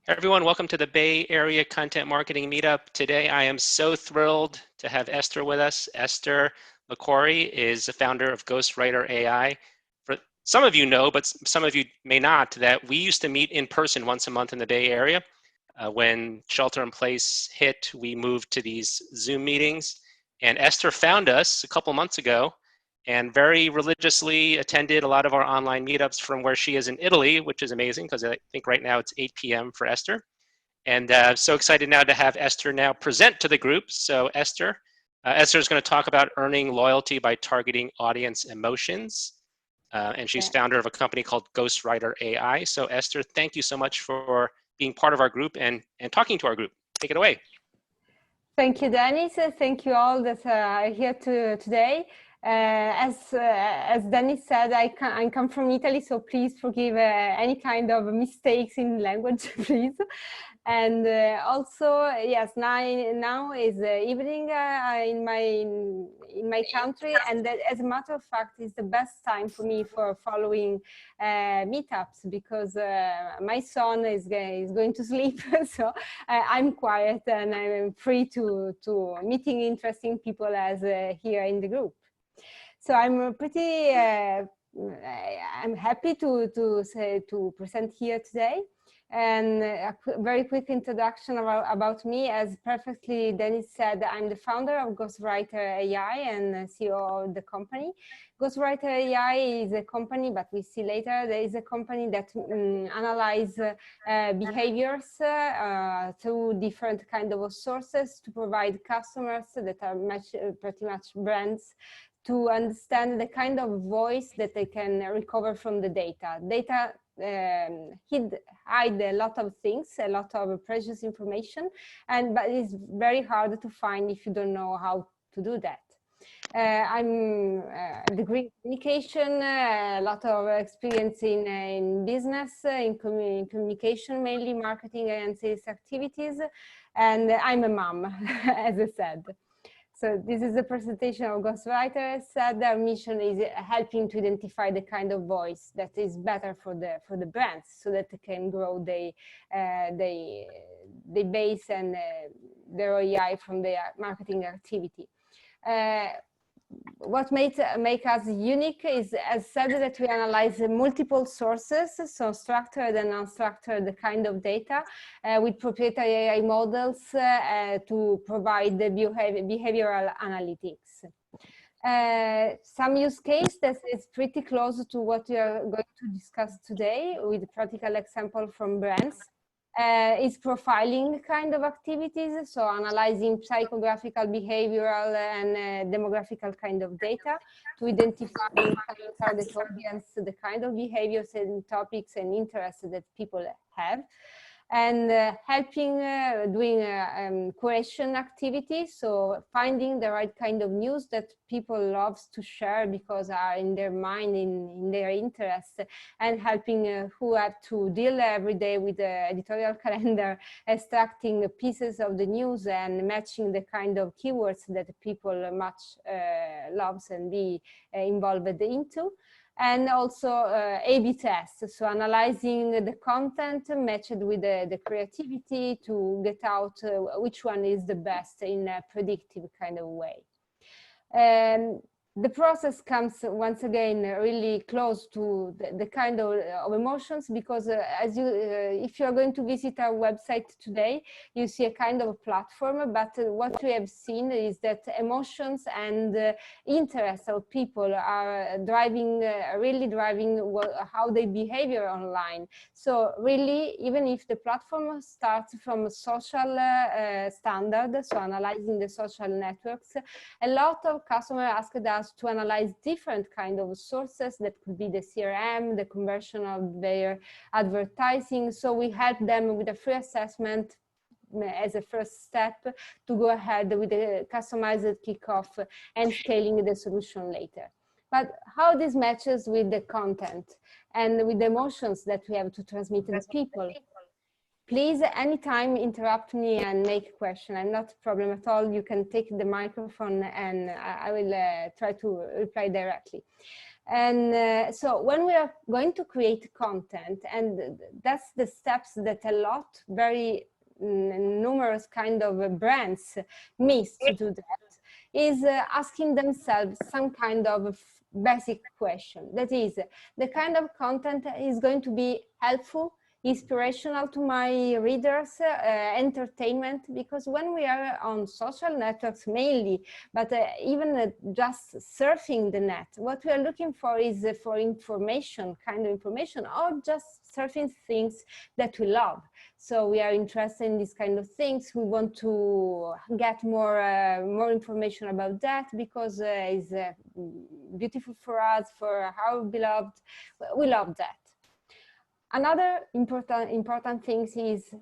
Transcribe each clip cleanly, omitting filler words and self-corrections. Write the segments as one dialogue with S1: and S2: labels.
S1: Everyone, welcome to the Bay Area Content Marketing Meetup. Today, I am so thrilled to have Esther with us. Ester Liquori is the founder of Ghostwriter AI. For some of you know, but some of you may not, that we used to meet in person once a month in the Bay Area. When shelter in place hit, we moved to these Zoom meetings, and Esther found us a couple months ago and very religiously attended a lot of our online meetups from where she is in Italy, which is amazing because I think right now it's 8 p.m. for Esther. And so excited now to have Esther now present to the group. So Esther is going to talk about earning loyalty by targeting audience emotions. And she's founder of a company called Ghostwriter AI. So Esther, thank you so much for being part of our group and talking to our group. Take it away.
S2: Thank you, Dennis. Thank you all that are here today. As Dennis said, I come from Italy, so please forgive any kind of mistakes in language, please. And also, yes, now is evening in my country, and that, as a matter of fact, is the best time for me for following meetups because my son is going to sleep, so I'm quiet and I'm free to meeting interesting people as here in the group. So I'm pretty. I'm happy to present here today. And a very quick introduction about me. As perfectly Dennis said, I'm the founder of Ghostwriter AI and CEO of the company. Ghostwriter AI is a company, but we see later, there is a company that analyzes behaviors through different kind of sources to provide customers that are pretty much brands to understand the kind of voice that they can recover from the data. Data hide a lot of things, a lot of precious information, but it's very hard to find if you don't know how to do that. I'm a degree in communication, a lot of experience in business, in communication, mainly marketing and sales activities, and I'm a mom, as I said. So this is a presentation of Ghostwriter. As said, our mission is helping to identify the kind of voice that is better for the brands, so that they can grow the base and the ROI from their marketing activity. What make us unique is, as said, that we analyze multiple sources, so structured and unstructured kind of data with proprietary AI models to provide the behavioral analytics. Some use case that is pretty close to what we are going to discuss today with a practical example from brands. Is profiling kind of activities, so analyzing psychographical, behavioral, and demographical kind of data to identify in target audience the kind of behaviors and topics and interests that people have. And helping doing curation activities, so finding the right kind of news that people love to share because are in their mind, in their interests, and helping who have to deal every day with the editorial calendar, extracting pieces of the news and matching the kind of keywords that people much loves and be involved into. And also A/B tests, so analyzing the content matched with the creativity to get out which one is the best in a predictive kind of way. The process comes once again really close to the kind of emotions, because as if you are going to visit our website today, you see a kind of platform, but what we have seen is that emotions and interests of people are really driving how they behave online. So really, even if the platform starts from social standard, so analyzing the social networks, a lot of customers asked us to analyze different kind of sources that could be the CRM, the conversion of their advertising. So we help them with a free assessment as a first step to go ahead with a customized kickoff and scaling the solution later. But how this matches with the content and with the emotions that we have to transmit to the people? Please, anytime, interrupt me and make a question. I'm not a problem at all. You can take the microphone and I will try to reply directly. And so when we are going to create content, and that's the steps that a lot, very numerous kind of brands miss to do that, is asking themselves some kind of basic question. That is, the kind of content is going to be helpful, inspirational to my readers, entertainment, because when we are on social networks mainly, but even just surfing the net, what we are looking for is for information, kind of information, or just surfing things that we love. So we are interested in these kind of things. We want to get more information about that because it's beautiful for us, for our beloved. We love that. Another important thing is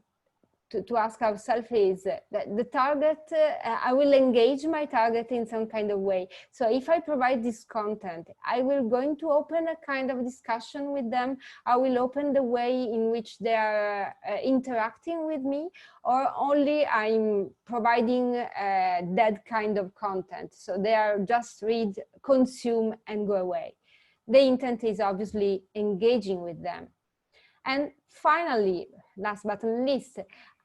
S2: to ask ourselves is that the target, I will engage my target in some kind of way. So if I provide this content, I will going to open a kind of discussion with them. I will open the way in which they are interacting with me, or only I'm providing that kind of content. So they are just read, consume, and go away. The intent is obviously engaging with them. And finally, last but not least,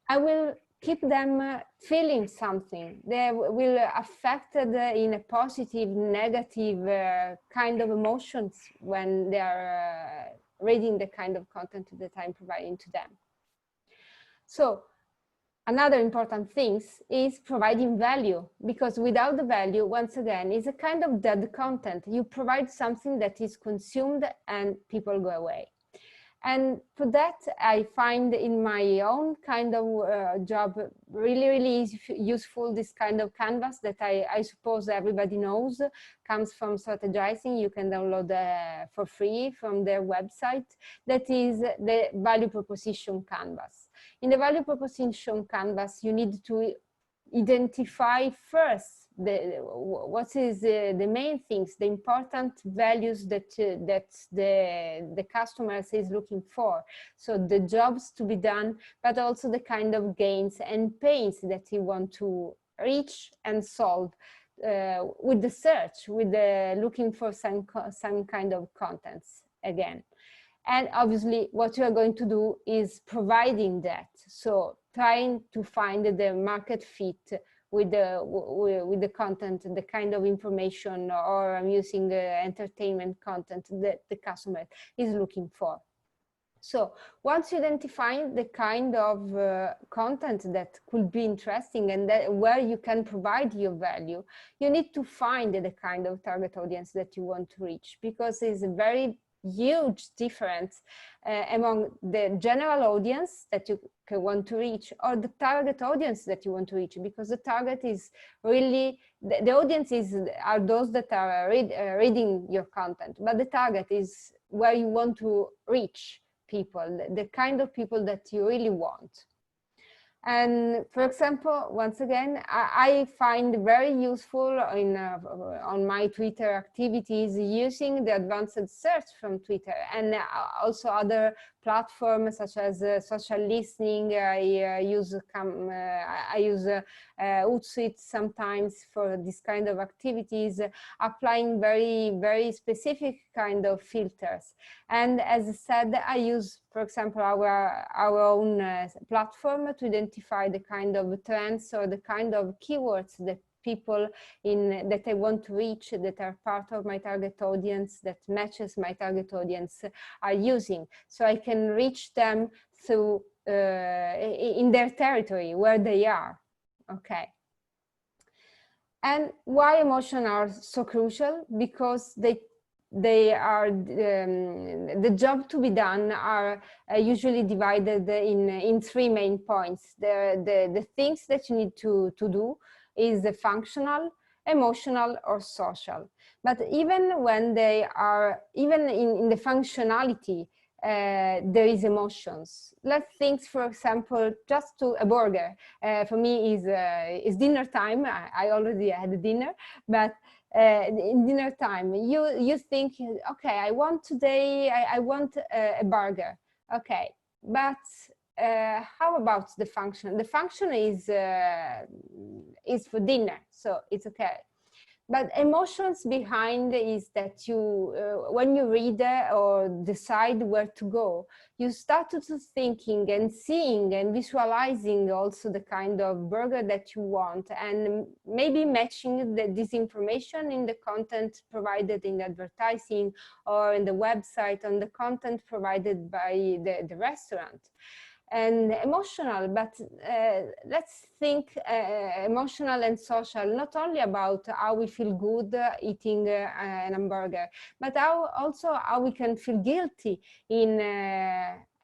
S2: I will keep them feeling something. They will affected in a positive, negative kind of emotions when they are reading the kind of content that I'm providing to them. So another important thing is providing value, because without the value, once again, is a kind of dead content. You provide something that is consumed and people go away. And for that, I find in my own kind of job really useful this kind of canvas that I suppose everybody knows, comes from Strategizing. You can download for free from their website. That is the value proposition canvas. In the value proposition canvas, you need to identify first what is the main things, the important values that the customer is looking for. So the jobs to be done, but also the kind of gains and pains that you want to reach and solve with the search, with the looking for some kind of contents again. And obviously what you are going to do is providing that. So trying to find the market fit with the content, the kind of information, or I'm using entertainment content that the customer is looking for. So once you identify the kind of content that could be interesting and where you can provide your value, you need to find the kind of target audience that you want to reach, because it's a very huge difference among the general audience that you want to reach or the target audience that you want to reach, because the target is really, the audience are those that are reading your content, but the target is where you want to reach people, the kind of people that you really want. And for example, once again, I find very useful on my Twitter activities using the advanced search from Twitter, and also other platforms such as social listening. I use Hootsuite sometimes for this kind of activities, applying very specific kind of filters. And as I said, I use, for example, our own platform to identify the kind of trends or the kind of keywords that people that I want to reach, that are part of my target audience, that matches my target audience, are using. So I can reach them through in their territory where they are. Okay. And why emotions are so crucial? Because they are the job to be done are usually divided in three main points. The things that you need to do is the functional, emotional, or social. But even when they are, even in the functionality, there is emotions. Let's think, for example, just to a burger. For me is dinner time. I already had dinner, but in dinner time, you think, okay, I want today, I want a burger. Okay, but how about the function? The function is for dinner, so it's okay. But emotions behind is that you, when you read or decide where to go, you start to thinking and seeing and visualizing also the kind of burger that you want, and maybe matching this information in the content provided in advertising or in the website, on the content provided by the restaurant. And emotional, but let's think emotional and social, not only about how we feel good eating an hamburger, but also how we can feel guilty in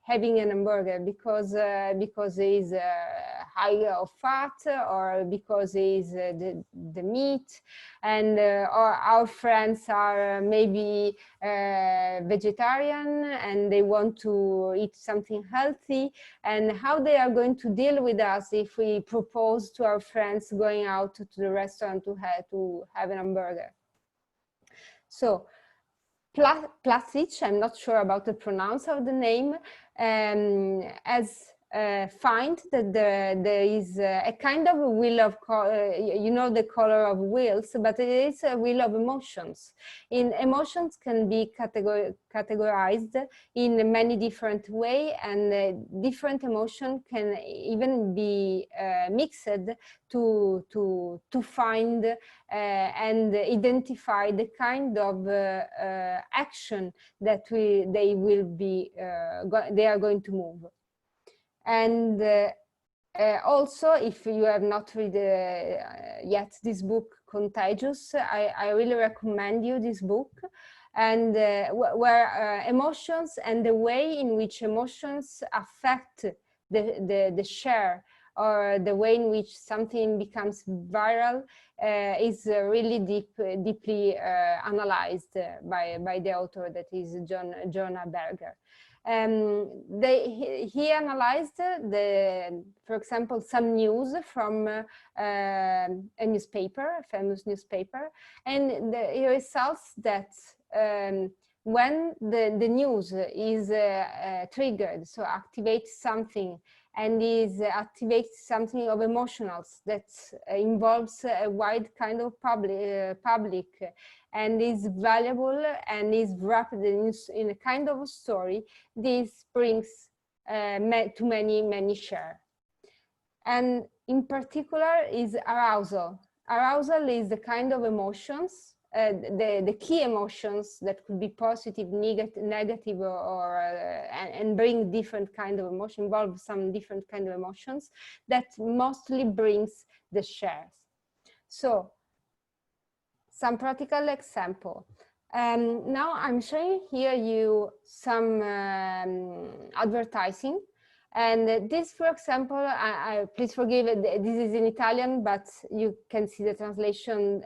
S2: having an hamburger because it's high of fat, or because it's the meat, and or our friends are maybe vegetarian and they want to eat something healthy, and how they are going to deal with us if we propose to our friends going out to the restaurant to have an hamburger. So Plasic, I'm not sure about the pronounce of the name, as find that there is a kind of a wheel of, you know, the color of wheels, but it is a wheel of emotions. Emotions can be categorized in many different ways, and different emotion can even be mixed to find and identify the kind of action that they are going to move. And also, if you have not read yet this book, Contagious, I really recommend you this book, and where emotions and the way in which emotions affect the share, or the way in which something becomes viral, is really deeply analyzed by the author, that is Jonah Berger. He analyzed for example, some news from a newspaper, a famous newspaper, and it results that when the news is triggered, so activates something, and activates something of emotionals that involves a wide kind of public, and is valuable and is wrapped in a kind of a story, this brings to many share. And in particular is arousal. Arousal is the kind of emotions, the key emotions that could be positive, negative, or and bring different kind of emotion, involve some different kind of emotions, that mostly brings the shares. So some practical example. Now I'm showing here you some advertising. And this, for example, please forgive, this is in Italian, but you can see the translation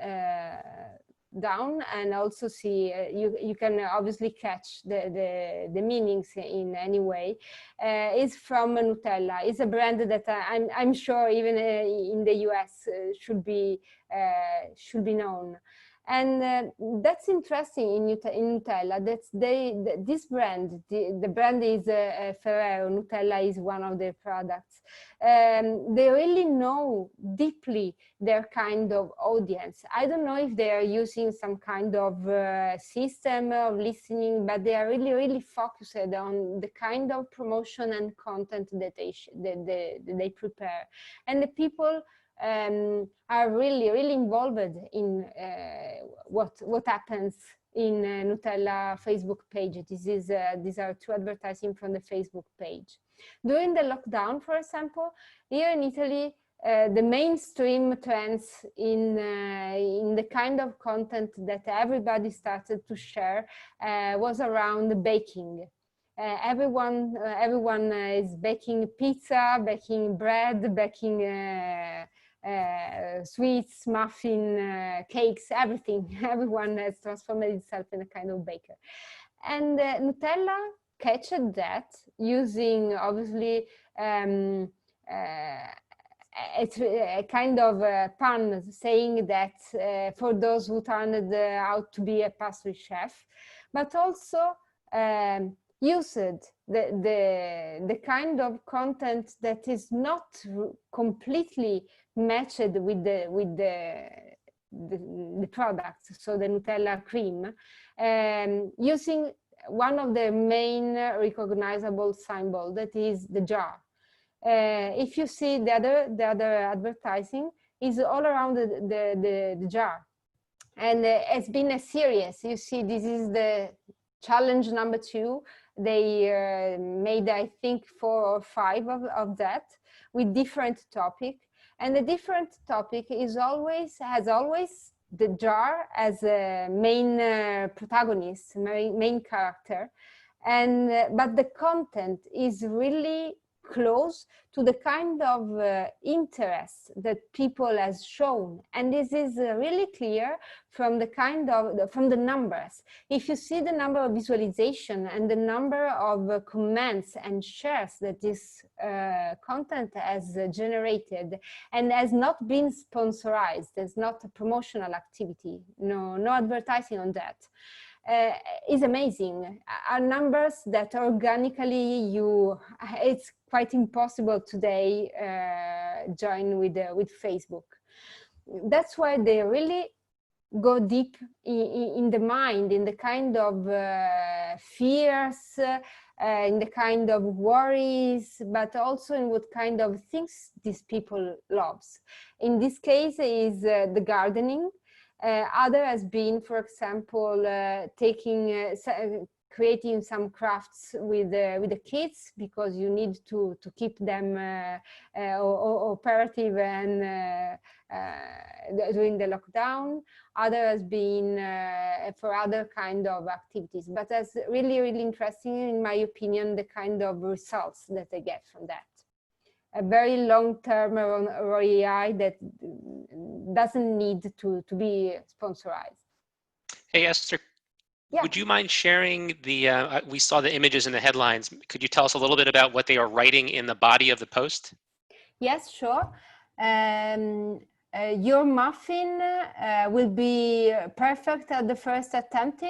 S2: down, and also see, you can obviously catch the meanings in any way. Is from Nutella. It's a brand that I'm sure even in the US should be known. And that's interesting in Nutella, that this brand, the brand is Ferrero, Nutella is one of their products. They really know deeply their kind of audience. I don't know if they are using some kind of system of listening, but they are really focused on the kind of promotion and content that they prepare. And the people are really involved in what happens in Nutella Facebook page. These are two advertising from the Facebook page. During the lockdown, for example, here in Italy, the mainstream trends in the kind of content that everybody started to share was around baking. Everyone is baking pizza, baking bread, baking sweets, muffin, cakes, everything. Everyone has transformed itself in a kind of baker. And Nutella catched that using, obviously, it's a kind of pun, saying that for those who turned out to be a pastry chef, but also used the kind of content that is not completely matched with the products, so the Nutella cream, using one of the main recognizable symbol, that is the jar. If you see the other advertising, is all around the jar, and it's been a series. You see, this is the challenge number 2. They made, I think, 4 or 5 of that, with different topic, and the different topic has always the jar as a main protagonist, main character, and but the content is really close to the kind of interest that people has shown, and this is really clear from the from the numbers. If you see the number of visualization and the number of comments and shares that this content has generated, and has not been sponsorized, there's not a promotional activity, no advertising on that, is amazing. Are numbers that organically it's quite impossible today join with Facebook. That's why they really go deep in the mind, in the kind of fears, in the kind of worries, but also in what kind of things these people loves. In this case is the gardening. Other has been, for example, creating some crafts with the kids, because you need to keep them operative and during the lockdown. Other has been for other kind of activities, but that's really, really interesting, in my opinion, the kind of results that they get from that. A very long-term ROI that doesn't need to be sponsorized.
S1: Hey, Esther, would you mind sharing the, we saw the images in the headlines. Could you tell us a little bit about what they are writing in the body of the post?
S2: Yes, sure. Your muffin will be perfect at the first attempt.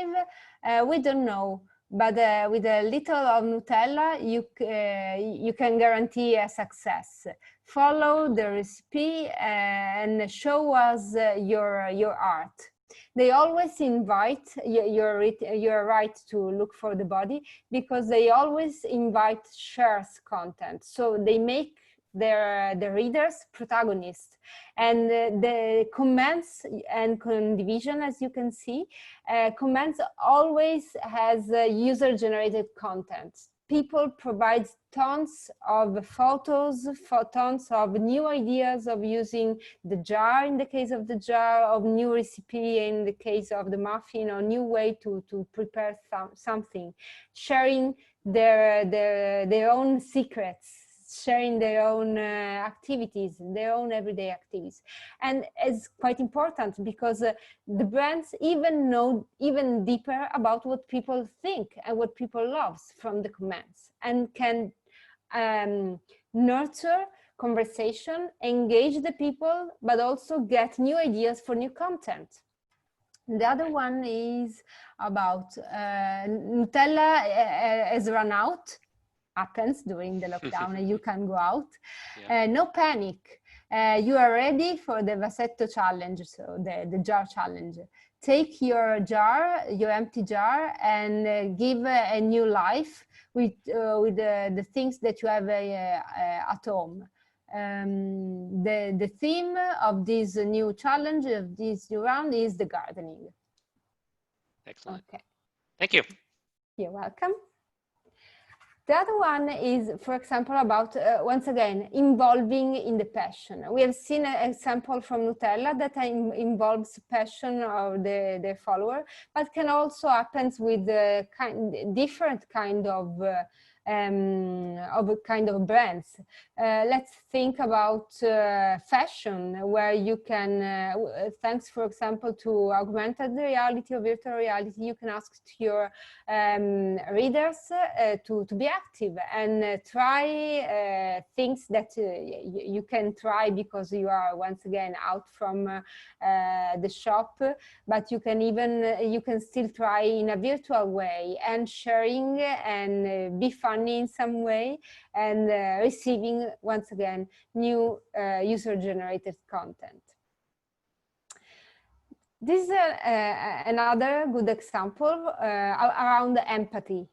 S2: We don't know. But with a little of Nutella, you can guarantee a success. Follow the recipe and show us your art. They always invite, you're right to look for the body, because they always invite shares content. So they make the readers protagonists, and the comments and division, as you can see, comments always has user-generated content. People provide tons of photos, tons of new ideas of using the jar, in the case of the jar, of new recipe in the case of the muffin, or new way to prepare something, sharing their own secrets, sharing their own activities, their own everyday activities. And it's quite important, because the brands even know even deeper about what people think and what people love from the comments, and can nurture conversation, engage the people, but also get new ideas for new content. The other one is about Nutella has run out. Happens during the lockdown and you can go out. Yeah. No panic. You are ready for the Vasetto challenge, so the jar challenge. Take your jar, your empty jar, and give a new life with the things that you have at home. The theme of this new challenge, of this new round, is the gardening.
S1: Excellent. Okay. Thank you.
S2: You're welcome. The other one is, for example, about, once again, involving in the passion. We have seen an example from Nutella that involves passion of the follower, but can also happen with different kind of brands. Let's think about fashion, where you can, thanks, for example, to augmented reality or virtual reality, you can ask to your readers to be active and try things that you can try because you are once again out from the shop, but you can still try in a virtual way, and sharing and be funny in some way, and receiving once again new user-generated content. This is another good example around empathy.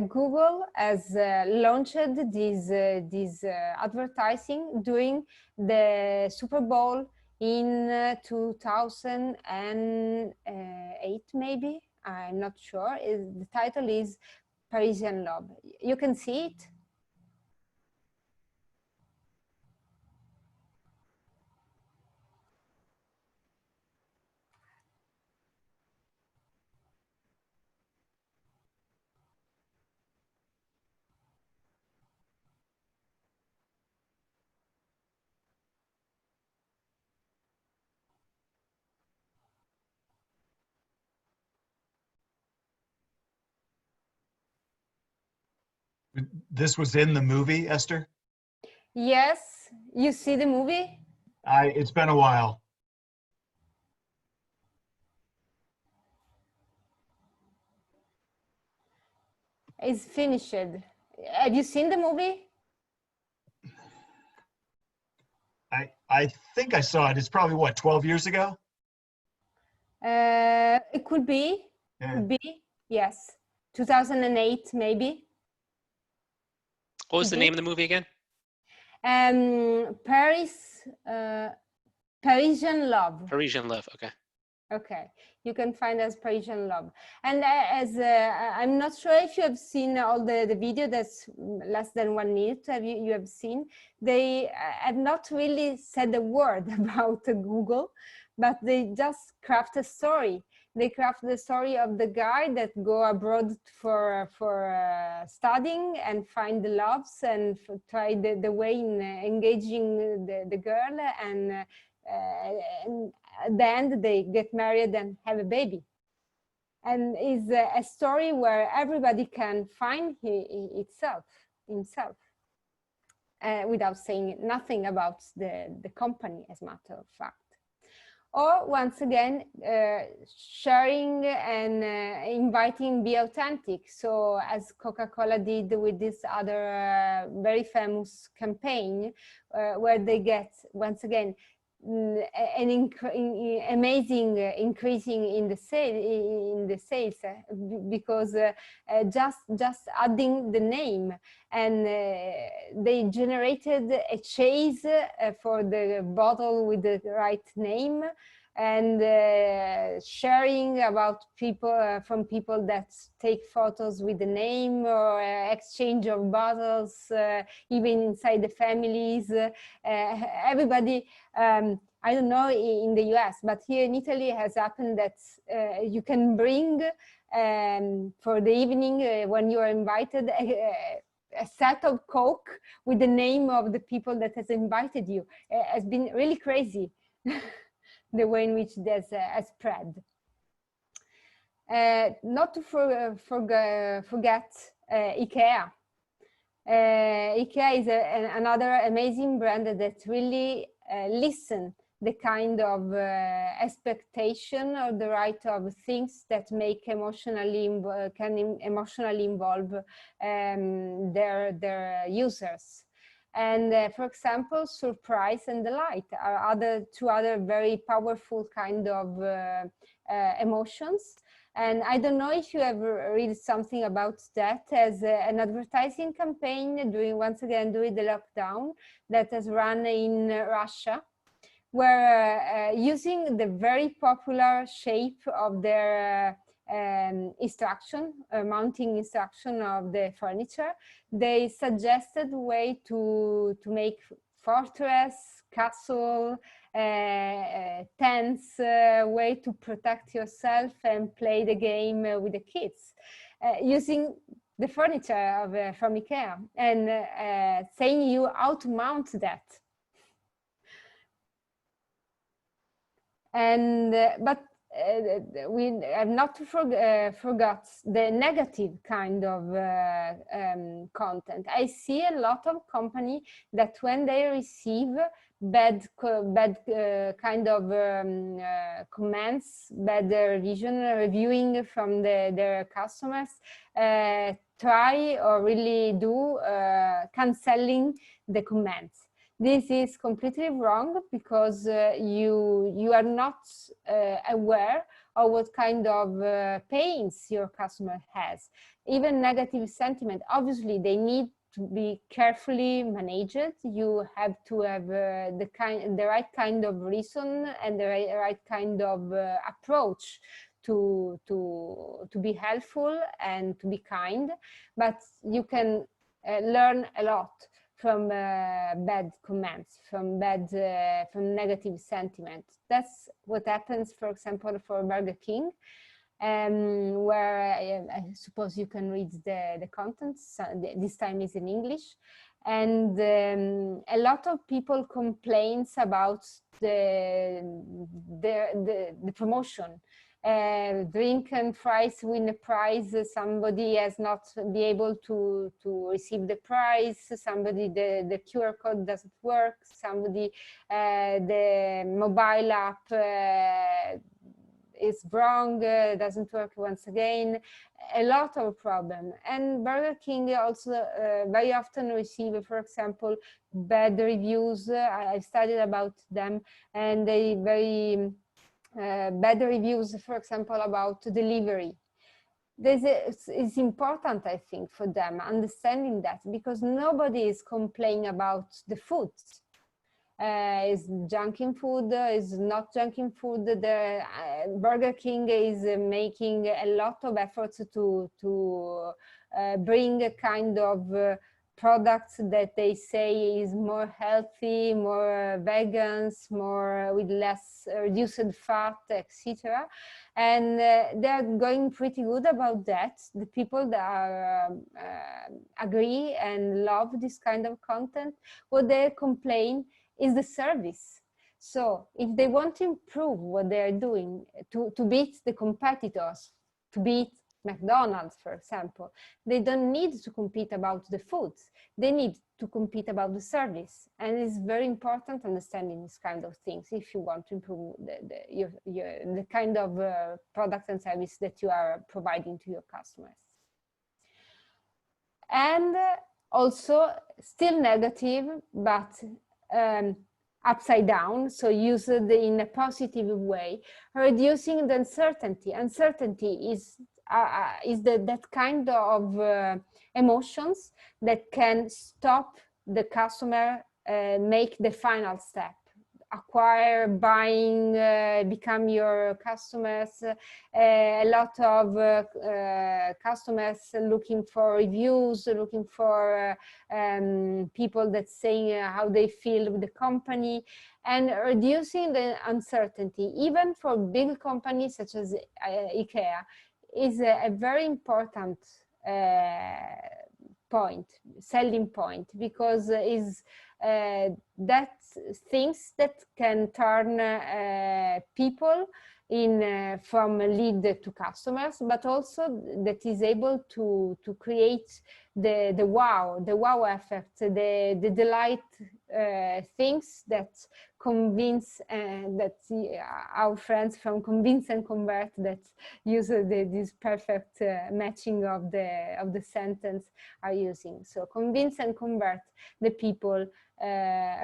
S2: Google has launched this advertising during the Super Bowl in 2008, maybe. I'm not sure. The title is Parisian Love. You can see it.
S3: This was in the movie, Esther?
S2: Yes, you see the movie?
S3: It's been a while.
S2: It's finished. Have you seen the movie?
S3: I think I saw it. It's probably what, 12 years ago?
S2: It could be.
S3: Yeah.
S2: Could be. Yes. 2008, maybe.
S1: What was the name of the movie again?
S2: Parisian Love.
S1: Parisian Love. Okay.
S2: Okay, you can find as Parisian Love. And as I'm not sure if you have seen all the video that's less than 1 minute. You have seen? They have not really said a word about Google, but they just craft a story. They craft the story of the guy that go abroad for studying and find the loves and try the way in engaging the girl and at the end they get married and have a baby, and is a story where everybody can find himself without saying nothing about the company, as a matter of fact. Or once again, sharing and inviting be authentic. So as Coca-Cola did with this other very famous campaign, where they get, once again, an amazing increasing in the sales because just adding the name, and they generated a chase for the bottle with the right name, and sharing about people from people that take photos with the name, or exchange of bottles even inside the families. Everybody, I don't know in the US, but here in Italy it has happened that you can bring for the evening when you are invited a set of Coke with the name of the people that has invited you. It has been really crazy. The way in which there's a spread. Not to forget IKEA. IKEA is another amazing brand that really listen the kind of expectation or the right of things that make can emotionally involve their users. And for example, surprise and delight are two other very powerful kind of emotions. And I don't know if you have read something about that, as an advertising campaign once again during the lockdown that has run in Russia, where using the very popular shape of their mounting instruction of the furniture, they suggested way to make fortress, castle, tents, way to protect yourself and play the game with the kids, using the furniture from IKEA, and saying you how to mount that. And but we have not forgot the negative kind of content. I see a lot of companies that when they receive bad kind of comments, bad reviewing from their customers, try or really do canceling the comments. This is completely wrong because you are not aware of what kind of pains your customer has. Even negative sentiment, obviously they need to be carefully managed. You have to have the right kind of reason and the right kind of approach to be helpful and to be kind, but you can learn a lot from bad comments, from negative sentiment. That's what happens, for example, for Burger King, where I suppose you can read the contents. This time is in English. And a lot of people complains about the promotion. Drink and fries win a prize. Somebody has not be able to receive the prize. Somebody the QR code doesn't work. Somebody the mobile app is wrong, doesn't work once again. A lot of problem. And Burger King also very often receive, for example, bad reviews. I studied about them, and they very bad reviews, for example, about delivery. This is important, I think, for them, understanding that, because nobody is complaining about the food. Is junking food, is not junking food. The Burger King is making a lot of efforts to bring a kind of products that they say is more healthy, more vegans, more with less reduced fat, etc. And they're going pretty good about that. The people that are agree and love this kind of content, what they complain is the service. So if they want to improve what they are doing to beat the competitors, to beat McDonald's, for example, they don't need to compete about the foods. They need to compete about the service. And it's very important understanding this kind of things if you want to improve the kind of product and service that you are providing to your customers. And also, still negative, but upside down, so used in a positive way, reducing the uncertainty. Uncertainty is that kind of emotions that can stop the customer make the final step, acquire, buying, become your customers. A lot of customers looking for reviews, looking for people that saying how they feel with the company, and reducing the uncertainty, even for big companies such as IKEA, is a very important selling point, because is that things that can turn people in from lead to customers, but also that is able to create the wow effect, the delight things that convince, that our friends from Convince and Convert that use this perfect matching of the sentence are using. So convince and convert the people,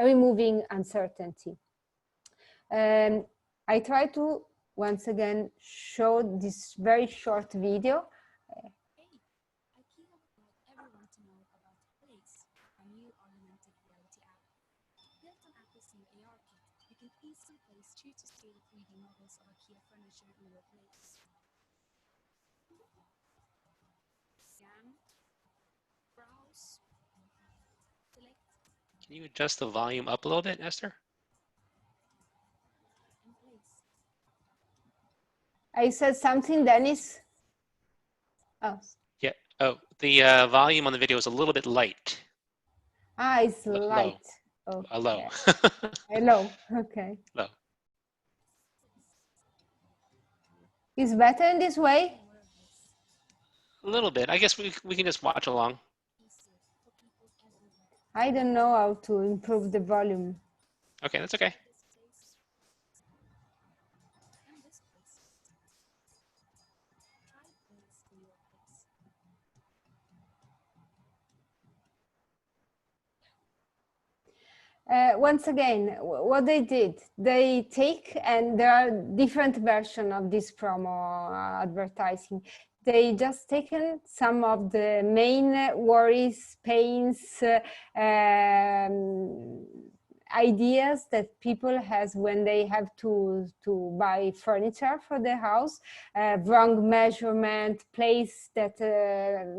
S2: removing uncertainty. I try to once again show this very short video.
S4: Everyone to know about Place, our new augmented reality app. Built on Apple's new AR kit, you can easily place true to scale 3D models of IKEA furniture in your place. Scan, browse, select,
S1: Can you adjust the volume up a little bit, Esther?
S4: and place.
S2: I said something, Dennis? Oh.
S1: Yeah. Oh, the volume on the video is a little bit light.
S2: It's light.
S1: Low.
S2: Okay.
S1: Low.
S2: Low. Okay.
S1: Low.
S2: Is better in this way?
S1: A little bit. I guess we can just watch along.
S2: I don't know how to improve the volume.
S1: Okay, that's okay.
S2: Once again, what they did, they take, and there are different versions of this promo advertising. They just taken some of the main worries, pains, ideas that people has when they have to buy furniture for their house. Wrong measurement, place that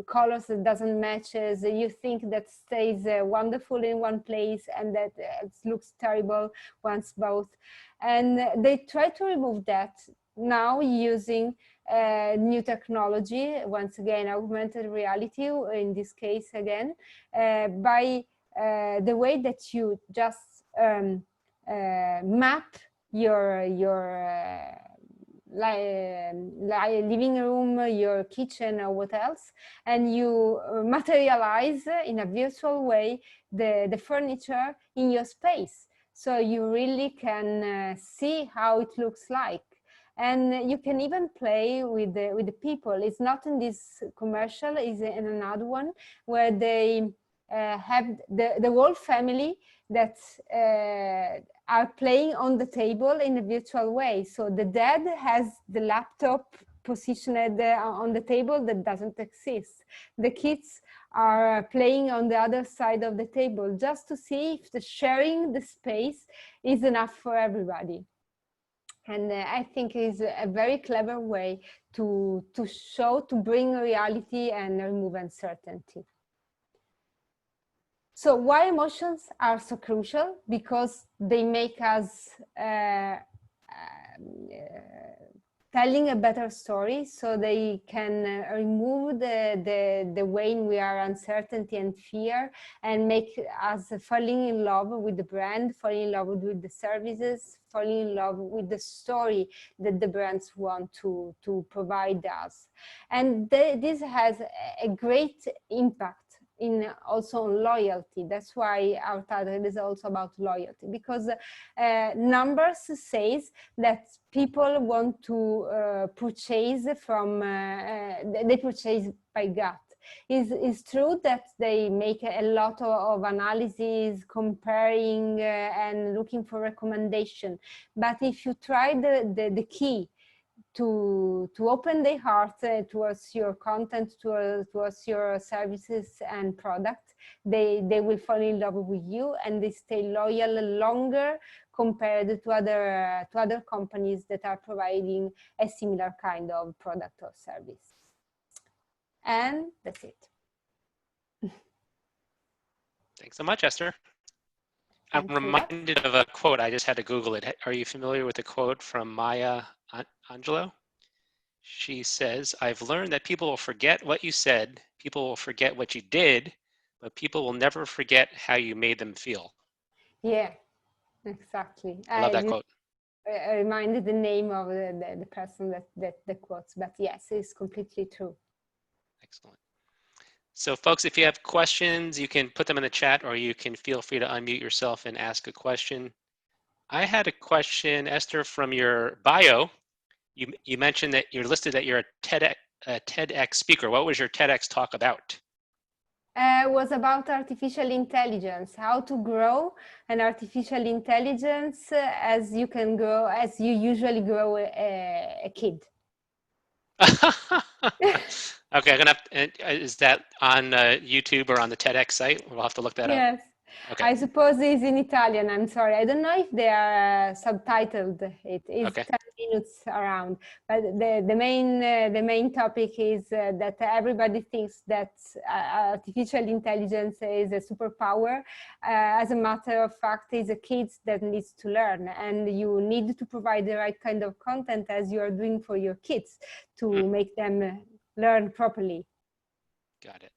S2: colors that doesn't matches, you think that stays wonderful in one place and that it looks terrible once both, and they try to remove that now using new technology, once again augmented reality in this case again, by the way that you just map your living room, your kitchen, or what else, and you materialize in a virtual way the furniture in your space, so you really can see how it looks like. And you can even play with the people. It's not in this commercial, it's in another one where they have the whole family that are playing on the table in a virtual way. So the dad has the laptop positioned on the table that doesn't exist. The kids are playing on the other side of the table, just to see if the sharing the space is enough for everybody. And I think it's a very clever way to show, to bring reality and remove uncertainty. So why emotions are so crucial? Because they make us telling a better story, so they can remove the way in we are uncertainty and fear, and make us falling in love with the brand, falling in love with the services, falling in love with the story that the brands want to provide us. And this has a great impact in also on loyalty. That's why our title is also about loyalty, because numbers says that people want to purchase from, they purchase by gut. It's true that they make a lot of analysis, comparing and looking for recommendation. But if you try the key to open their heart towards your content, towards your services and product, they will fall in love with you, and they stay loyal longer compared to other companies that are providing a similar kind of product or service. And that's it.
S1: Thanks so much, Esther. I'm
S2: Thanks a lot.
S1: reminded of a quote. I just had to Google it. Are you familiar with the quote from Maya Angelou? She says, "I've learned that people will forget what you said, people will forget what you did, but people will never forget how you made them feel."
S2: Yeah, exactly.
S1: I love that quote.
S2: I reminded the name of the person that quotes, but yes, it's completely true.
S1: Excellent. So folks, if you have questions, you can put them in the chat, or you can feel free to unmute yourself and ask a question. I had a question, Esther, from your bio. You mentioned that you're listed that you're a TEDx speaker. What was your TEDx talk about?
S2: Was about artificial intelligence, how to grow an artificial intelligence as you can grow, as you usually grow a kid.
S1: Okay, I'm gonna have to, is that on YouTube or on the TEDx site? We'll have to look that up.
S2: Yes.
S1: Okay.
S2: I suppose it's in Italian. I'm sorry. I don't know if they are subtitled. It is
S1: Okay.
S2: 10 minutes around. But the main topic is that everybody thinks that artificial intelligence is a superpower. As a matter of fact, it's a kid that needs to learn, and you need to provide the right kind of content as you are doing for your kids to make them learn properly.
S1: Got it.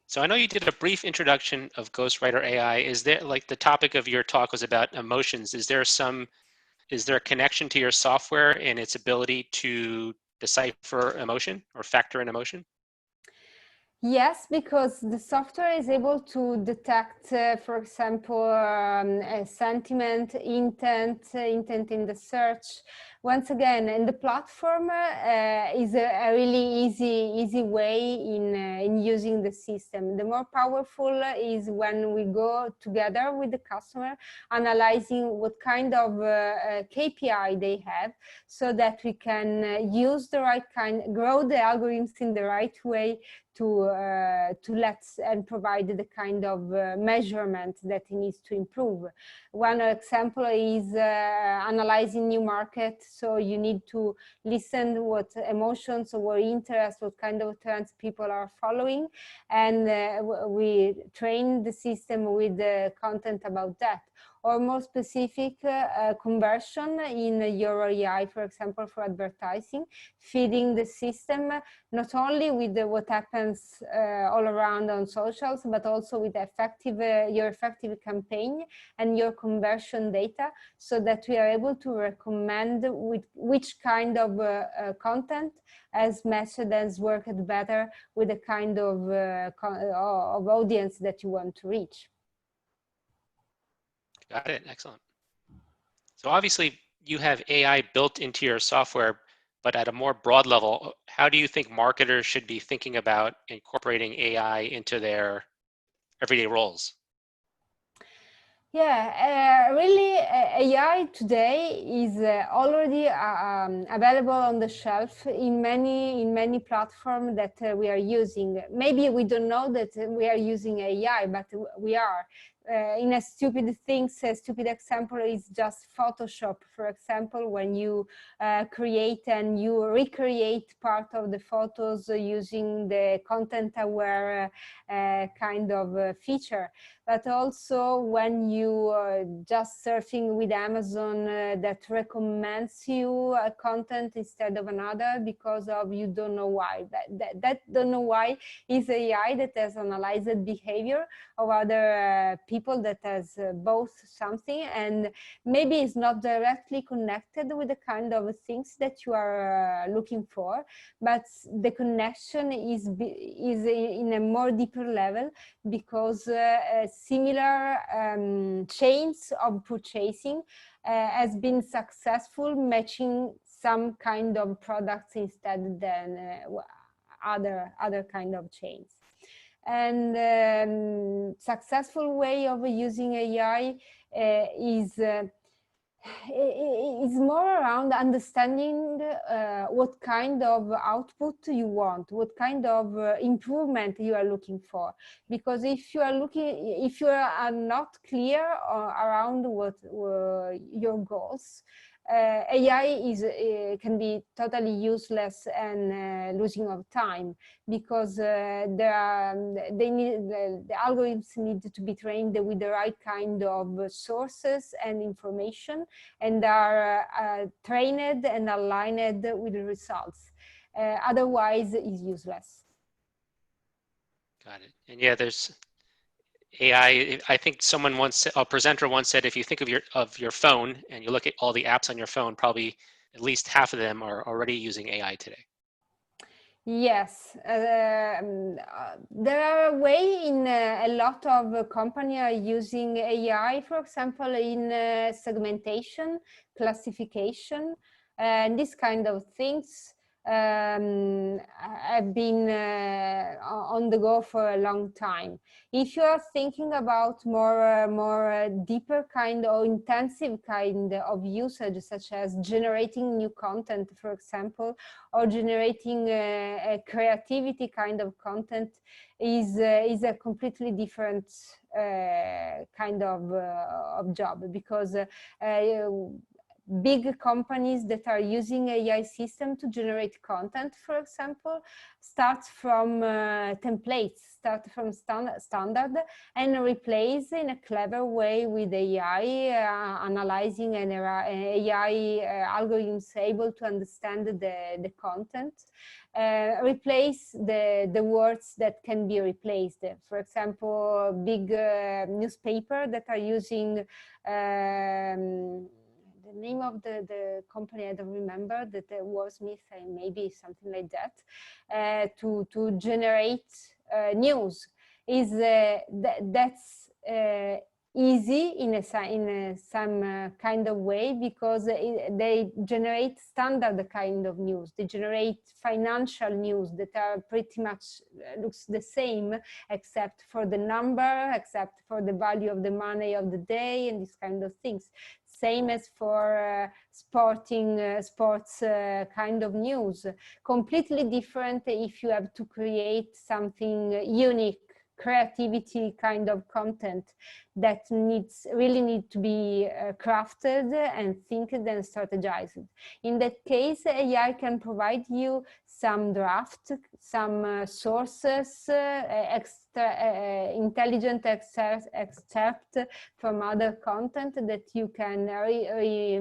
S1: So I know you did a brief introduction of Ghostwriter AI. Is there, like, the topic of your talk was about emotions? Is there a connection to your software and its ability to decipher emotion or factor in emotion?
S2: Yes, because the software is able to detect, for example, sentiment, intent in the search. once again, and the platform is a really easy way in using the system. The more powerful is when we go together with the customer, analyzing what kind of KPI they have, so that we can use the right kind, grow the algorithms in the right way to let and provide the kind of measurement that it needs to improve. One example is analyzing new market. So you need to listen what emotions or what interests, what kind of trends people are following, and we train the system with the content about that. Or more specific conversion in your AI, for example, for advertising, feeding the system not only with what happens all around on socials, but also with your effective campaign and your conversion data, so that we are able to recommend which kind of content has matched, has worked better with the kind of audience that you want to reach.
S1: Got it. Excellent. So obviously you have AI built into your software, but at a more broad level, how do you think marketers should be thinking about incorporating AI into their everyday roles?
S2: Yeah, really, AI today is already available on the shelf in many platforms that we are using. Maybe we don't know that we are using AI, but we are. In a stupid example is just Photoshop, for example, when you create and you recreate part of the photos using the content-aware kind of feature. But also when you are just surfing with Amazon that recommends you content instead of another because of you don't know why. That don't know why is AI that has analyzed the behavior of other people that has both something, and maybe it's not directly connected with the kind of things that you are looking for, but the connection is in a more deeper level, because similar chains of purchasing has been successful matching some kind of products instead than other kind of chains. And successful way of using AI is more around understanding what kind of output you want, what kind of improvement you are looking for. Because if you are not clear around what your goals, AI can be totally useless and losing of time, because the algorithms need to be trained with the right kind of sources and information, and are trained and aligned with the results. Otherwise, it's useless.
S1: Got it. And yeah, there's AI. I think a presenter once said, if you think of your phone and you look at all the apps on your phone, probably at least half of them are already using AI today.
S2: Yes, there are ways in a lot of companies are using AI, for example, in segmentation, classification, and this kind of things have been on the go for a long time. If you are thinking about more deeper kind or intensive kind of usage, such as generating new content, for example, or generating a creativity kind of content, is a completely different kind of job, because big companies that are using AI system to generate content, for example, start from templates, start from standard, and replace in a clever way with AI, analyzing and AI algorithms able to understand the content, replace the words that can be replaced. For example, big newspaper that are using the name of the company, I don't remember, that Wordsmith, maybe something like that, to generate news. That's easy in some kind of way, because they generate standard kind of news. They generate financial news that are pretty much looks the same, except for the number, except for the value of the money of the day, and these kind of things. Same as for sports kind of news. Completely different if you have to create something unique, creativity kind of content that really need to be crafted and think and strategized. In that case, AI can provide you some draft, some sources, intelligent excerpt from other content that you can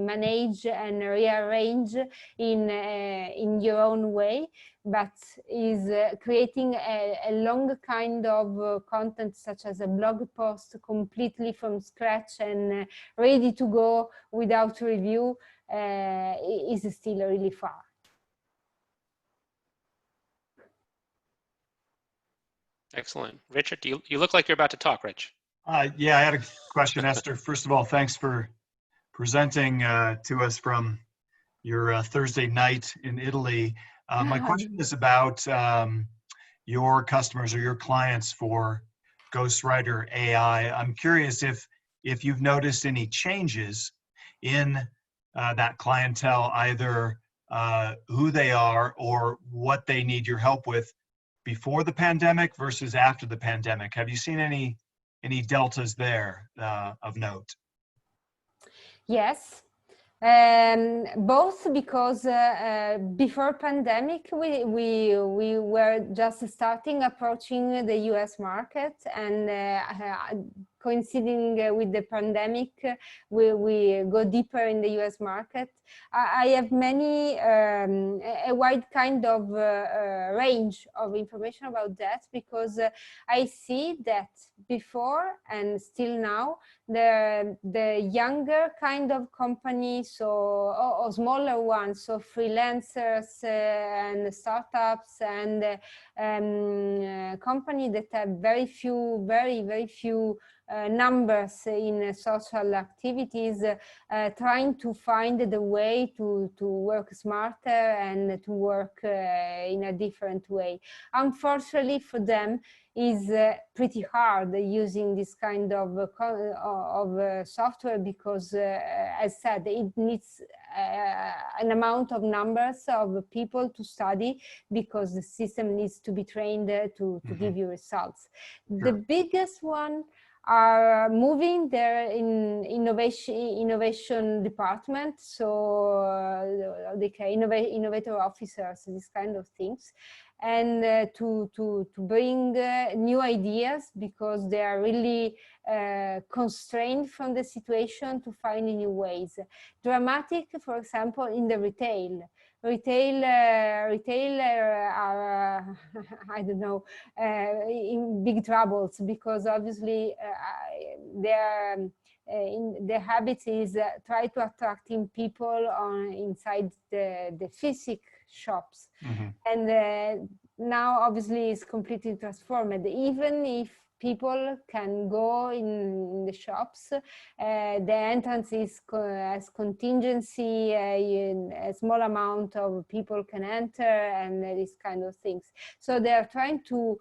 S2: manage and rearrange in your own way, but is creating a long kind of content, such as a blog post, completely from scratch and ready to go without review, is still really far.
S1: Excellent. Richard, you look like you're about to talk, Rich.
S3: Yeah, I had a question, Esther. First of all, thanks for presenting to us from your Thursday night in Italy. My question is about your customers or your clients for Ghostwriter AI. I'm curious if you've noticed any changes in that clientele, either who they are or what they need your help with before the pandemic versus after the pandemic. Have you seen any deltas there of note?
S2: Yes. Both, because before pandemic we were just starting approaching the US market, and coinciding with the pandemic, we go deeper in the US market. I have a wide kind of range of information about that, because I see that before and still now, the younger kind of companies, or smaller ones, so freelancers and startups and companies that have very few numbers in social activities, trying to find the way to work smarter and to work in a different way. Unfortunately for them, is pretty hard using this kind of software, because as said, it needs an amount of numbers of people to study, because the system needs to be trained to give you results. Sure. The biggest one are moving their innovation department, so innovator officers, these kind of things, and to bring new ideas, because they are really constrained from the situation to find new ways. Dramatic, for example, in the retail are I don't know, in big troubles, because obviously their habit is try to attracting people inside the physical shops, and now obviously it's completely transformed. Even if people can go in the shops, the entrance is as contingency, a small amount of people can enter, and these kind of things. So they are trying to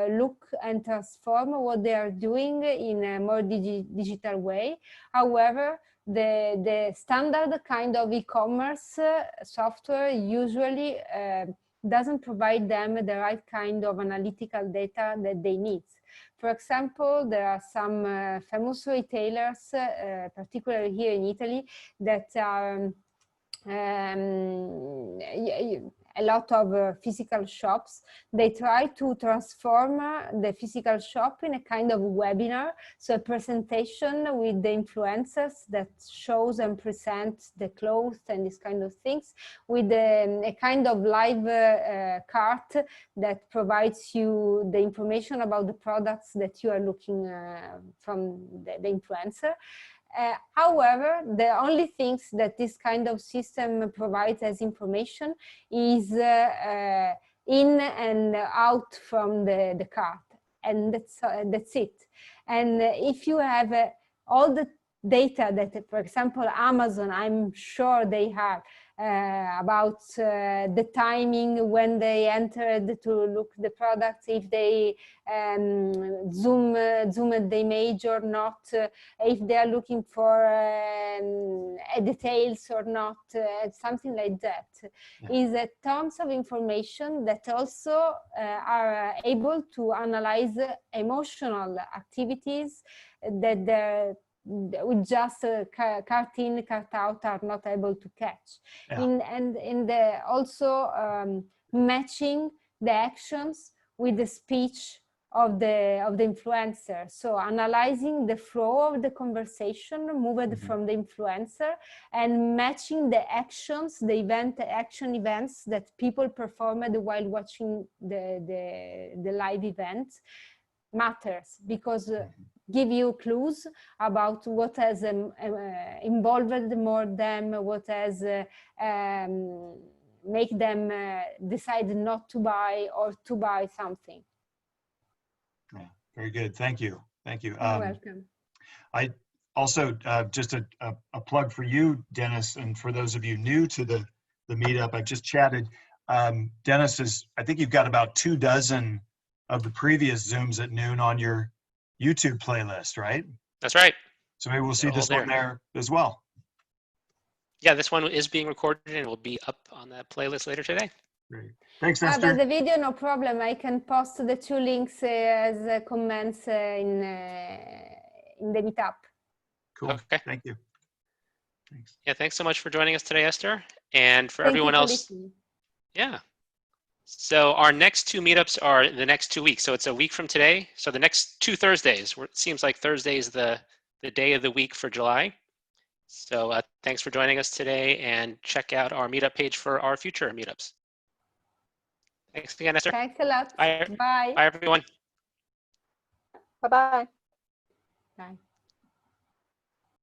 S2: look and transform what they are doing in a more digital way. However, the standard kind of e-commerce software usually doesn't provide them the right kind of analytical data that they need. For example, there are some famous retailers, particularly here in Italy, that are a lot of physical shops. They try to transform the physical shop in a kind of webinar, so a presentation with the influencers that shows and presents the clothes and these kind of things, with a kind of live cart that provides you the information about the products that you are looking from the influencer. However, the only things that this kind of system provides as information is in and out from the cart, and that's it. And if you have all the data that, for example, Amazon, I'm sure they have about the timing when they entered to look the products, if they zoomed the image or not, if they are looking for details or not, something like that. Is tons of information that also are able to analyze emotional activities that with just cart in, cart out are not able to catch. Also matching the actions with the speech of the influencer. So analyzing the flow of the conversation moved from the influencer and matching the actions, the action events that people performed while watching the live event matters, because give you clues about what has involved more them, what has make them decide not to buy or to buy something.
S3: Yeah, very good. Thank you. Thank you.
S2: You're welcome.
S3: I also, just a plug for you, Dennis, and for those of you new to the meetup, I've just chatted. Dennis I think you've got about 24 of the previous Zooms at noon on your YouTube playlist, right?
S1: That's right.
S3: So maybe we'll see this one there as well.
S1: Yeah, this one is being recorded and will be up on that playlist later today.
S3: Great. Thanks, Esther.
S2: But the video, no problem. I can post the 2 links as comments in the meetup.
S3: Cool.
S1: Okay.
S3: Thank you. Thanks.
S1: Yeah, thanks so much for joining us today, Esther. And for everyone else. Yeah. So our next 2 meetups are the next 2 weeks. So it's a week from today. So the next 2 Thursdays, it seems like Thursday is the day of the week for July. So thanks for joining us today, and check out our meetup page for our future meetups. Thanks again, Esther.
S2: Thanks a lot.
S1: Bye.
S2: Bye.
S1: Bye, everyone.
S5: Bye-bye.
S2: Bye.